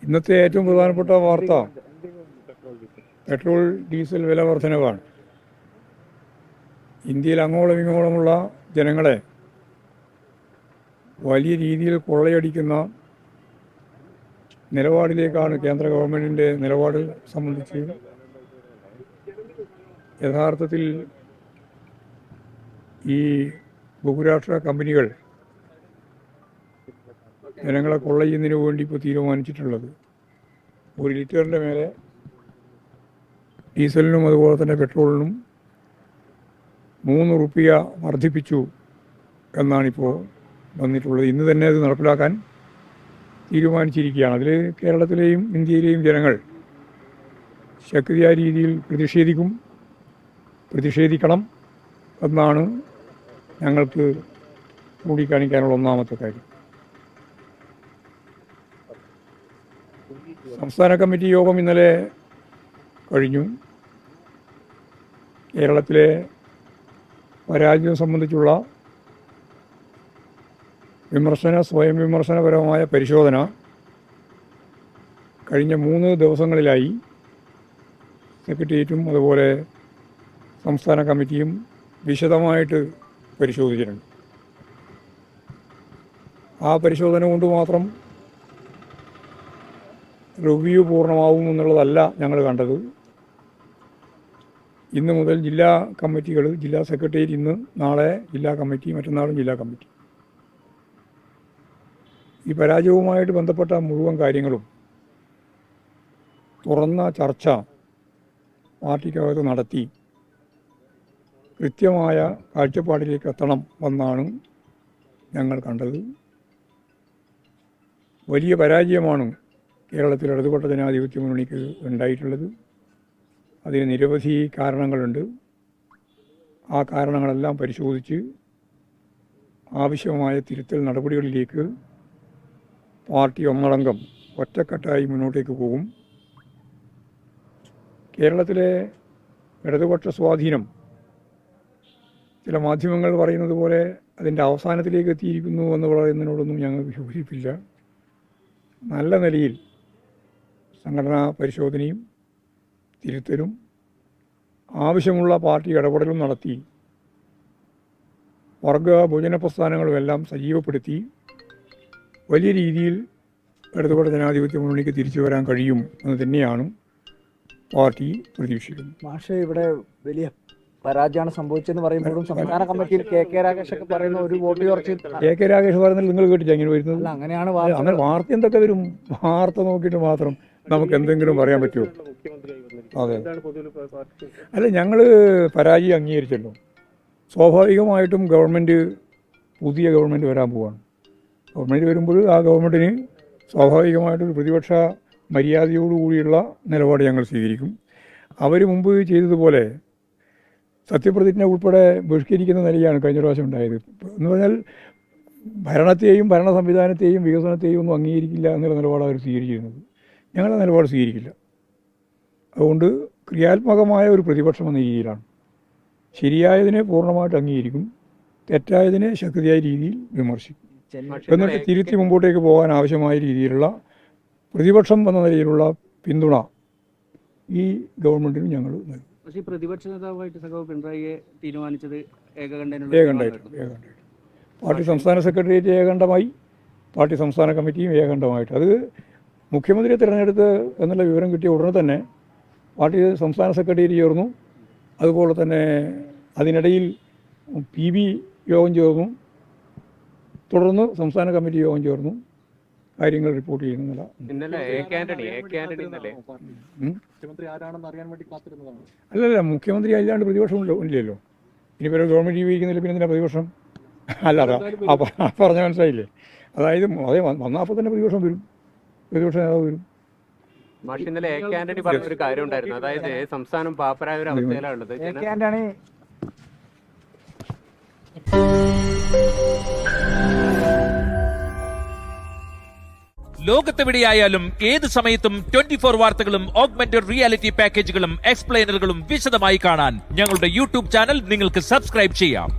ഇന്നത്തെ ഏറ്റവും പ്രധാനപ്പെട്ട വാർത്ത പെട്രോൾ ഡീസൽ വില വർധനവാണ്. ഇന്ത്യയിൽ അങ്ങോളം ഇങ്ങോളമുള്ള ജനങ്ങളെ വലിയ രീതിയിൽ കൊള്ളയടിക്കുന്ന നിലപാടിലേക്കാണ് കേന്ദ്ര ഗവൺമെൻറ്റിൻ്റെ നിലപാട് സംബന്ധിച്ച്. യഥാർത്ഥത്തിൽ ഈ ബഹുരാഷ്ട്ര കമ്പനികൾ ജനങ്ങളെ കൊള്ളയുന്നതിന് വേണ്ടി ഇപ്പോൾ തീരുമാനിച്ചിട്ടുള്ളത് 1 ലിറ്ററിൻ്റെ മേലെ ഡീസലിനും അതുപോലെ തന്നെ പെട്രോളിനും 3 റുപ്യ വർദ്ധിപ്പിച്ചു എന്നാണിപ്പോൾ വന്നിട്ടുള്ളത്. ഇന്ന് തന്നെ അത് നടപ്പിലാക്കാൻ തീരുമാനിച്ചിരിക്കുകയാണ്. അതിൽ കേരളത്തിലെയും ഇന്ത്യയിലെയും ജനങ്ങൾ ശക്തിയായ രീതിയിൽ പ്രതിഷേധിക്കണം എന്നാണ് ഞങ്ങൾക്ക് ചൂണ്ടിക്കാണിക്കാനുള്ള ഒന്നാമത്തെ കാര്യം. സംസ്ഥാന കമ്മിറ്റി യോഗം ഇന്നലെ കഴിഞ്ഞു. കേരളത്തിലെ പരാജയം സംബന്ധിച്ചുള്ള സ്വയം വിമർശനപരമായ പരിശോധന കഴിഞ്ഞ 3 ദിവസങ്ങളിലായി സെക്രട്ടേറിയറ്റും അതുപോലെ സംസ്ഥാന കമ്മിറ്റിയും വിശദമായിട്ട് പരിശോധിച്ചിട്ടുണ്ട്. ആ പരിശോധന കൊണ്ട് മാത്രം റിവ്യൂ പൂർണ്ണമാവും എന്നുള്ളതല്ല ഞങ്ങൾ കണ്ടത്. ഇന്ന് മുതൽ ജില്ലാ കമ്മിറ്റികൾ, ജില്ലാ സെക്രട്ടേറിയറ്റ് ഇന്ന്, നാളെ ജില്ലാ കമ്മിറ്റി, മറ്റന്നാളും ജില്ലാ കമ്മിറ്റി, ഈ പരാജയവുമായിട്ട് ബന്ധപ്പെട്ട മുഴുവൻ കാര്യങ്ങളും തുറന്ന ചർച്ച പാർട്ടിക്കകത്ത് നടത്തി കൃത്യമായ കാഴ്ചപ്പാടിലേക്ക് എത്തണം എന്നാണ് ഞങ്ങൾ കണ്ടത്. വലിയ പരാജയമാണ് കേരളത്തിൽ ഇടതുപക്ഷ ജനാധിപത്യ മുന്നണിക്ക് ഉണ്ടായിട്ടുള്ളത്. അതിന് നിരവധി കാരണങ്ങളുണ്ട്. ആ കാരണങ്ങളെല്ലാം പരിശോധിച്ച് ആവശ്യമായ തിരുത്തൽ നടപടികളിലേക്ക് പാർട്ടി ഒന്നടങ്കം ഒറ്റക്കെട്ടായി മുന്നോട്ടേക്ക് പോകും. കേരളത്തിലെ ഇടതുപക്ഷ സ്വാധീനം ചില മാധ്യമങ്ങൾ പറയുന്നത് പോലെ അതിൻ്റെ അവസാനത്തിലേക്ക് എത്തിയിരിക്കുന്നു എന്ന് പറയുന്നതിനോടൊന്നും ഞങ്ങൾക്ക് യോജിപ്പില്ല. നല്ല നിലയിൽ സംഘടനാ പരിശോധനയും തിരുത്തലും ആവശ്യമുള്ള പാർട്ടി ഇടപെടലും നടത്തി വർഗ ഭോജന പ്രസ്ഥാനങ്ങളുമെല്ലാം സജീവപ്പെടുത്തി വലിയ രീതിയിൽ ഇടതുപക്ഷ ജനാധിപത്യ മുന്നണിക്ക് തിരിച്ചു വരാൻ കഴിയും എന്ന് തന്നെയാണ് പാർട്ടി പ്രതീക്ഷിക്കുന്നത്. പക്ഷേ ഇവിടെ വലിയ പരാജയമാണ് സംഭവിച്ചെന്ന് പറയുമ്പോഴും സംസ്ഥാന കമ്മിറ്റിയിൽ കെ രാഗേഷൊക്കെ പറയുന്ന ഒരു വോട്ട് കുറച്ച് കെ രാഗേഷ് പറയുന്നത് നിങ്ങൾ കേട്ടില്ല അങ്ങനെ വരുന്നത്? അങ്ങനെയാണ് അങ്ങനെ വാർത്ത എന്തൊക്കെ വരും? വാർത്ത നോക്കിയിട്ട് മാത്രം നമുക്ക് എന്തെങ്കിലും പറയാൻ പറ്റുമോ? അതെ, അല്ല, ഞങ്ങൾ പരാജയം അംഗീകരിച്ചല്ലോ. സ്വാഭാവികമായിട്ടും പുതിയ ഗവൺമെൻറ് വരാൻ പോവാണ്. ഗവൺമെൻറ് വരുമ്പോൾ ആ ഗവൺമെൻറ്റിന് സ്വാഭാവികമായിട്ടൊരു പ്രതിപക്ഷ മര്യാദയോടുകൂടിയുള്ള നിലപാട് ഞങ്ങൾ സ്വീകരിക്കും. അവർ മുമ്പ് ചെയ്തതുപോലെ സത്യപ്രതിജ്ഞ ഉൾപ്പെടെ ബഹിഷ്കരിക്കുന്ന നിലയാണ് കഴിഞ്ഞ പ്രാവശ്യം ഉണ്ടായത്. എന്ന് പറഞ്ഞാൽ ഭരണത്തെയും ഭരണ സംവിധാനത്തെയും വികസനത്തെയും ഒന്നും അംഗീകരിക്കില്ല എന്നുള്ള നിലപാട് അവർ സ്വീകരിച്ചിരുന്നത്. ഞങ്ങളുടെ നിലപാട് സ്വീകരിക്കില്ല. അതുകൊണ്ട് ക്രിയാത്മകമായ ഒരു പ്രതിപക്ഷം എന്ന രീതിയിലാണ്. ശരിയായതിനെ പൂർണ്ണമായിട്ട് അംഗീകരിക്കും, തെറ്റായതിനെ ശക്തിയായ രീതിയിൽ വിമർശിക്കും. എന്നിട്ട് തിരുത്തി മുമ്പോട്ടേക്ക് പോകാൻ ആവശ്യമായ രീതിയിലുള്ള പ്രതിപക്ഷം എന്ന നിലയിലുള്ള പിന്തുണ ഈ ഗവൺമെൻറ്റിന് ഞങ്ങൾ നൽകും. പക്ഷേ പ്രതിപക്ഷ നേതാവായിട്ട് സഖാവ് പിണറായിയെ തീരുമാനിച്ചത് ഏകണ്ഠമായിട്ട് പാർട്ടി സംസ്ഥാന സെക്രട്ടേറിയറ്റ് ഏകണ്ഠമായി, പാർട്ടി സംസ്ഥാന കമ്മിറ്റിയും ഏകണ്ഠമായിട്ട്. അത് മുഖ്യമന്ത്രിയെ തിരഞ്ഞെടുത്ത് എന്നുള്ള വിവരം കിട്ടിയ ഉടനെ തന്നെ പാർട്ടി സംസ്ഥാന സെക്രട്ടേറിയറ്റ് ചേർന്നു. അതുപോലെ തന്നെ അതിനിടയിൽ PB യോഗം ചേർന്നു. തുടർന്ന് സംസ്ഥാന കമ്മിറ്റി യോഗം ചേർന്നു. കാര്യങ്ങൾ റിപ്പോർട്ട് ചെയ്യുന്നില്ല. അല്ലല്ല, മുഖ്യമന്ത്രി അല്ലാണ്ട് പ്രതിപക്ഷം ഇല്ലല്ലോ. ഇനിയിപ്പോൾ ഗവൺമെൻറ് ജീവിക്കുന്നില്ല, പിന്നെ എന്തിനാ പ്രതിപക്ഷം? അല്ലാതെ പറഞ്ഞ മനസ്സിലായില്ലേ? അതായത് അതേ വന്നാൽ അപ്പോൾ തന്നെ പ്രതിപക്ഷം വരും, പ്രതിപക്ഷ നേതാവ് വരും. മാഷ് ഇന്നലെ ആന്റണി പറഞ്ഞൊരു കാര്യം ഉണ്ടായിരുന്നു. അതായത് സംസ്ഥാനം പാപ്പരായ ഒരു അവസ്ഥയിലാണുള്ളത്. ലോകത്തെവിടെയായാലും ഏത് സമയത്തും 24 വാർത്തകളും ഓഗ്മെന്റഡ് റിയാലിറ്റി പാക്കേജുകളും എക്സ്പ്ലെയിനറുകളും വിശദമായി കാണാൻ ഞങ്ങളുടെ യൂട്യൂബ് ചാനൽ നിങ്ങൾക്ക് സബ്സ്ക്രൈബ് ചെയ്യാം.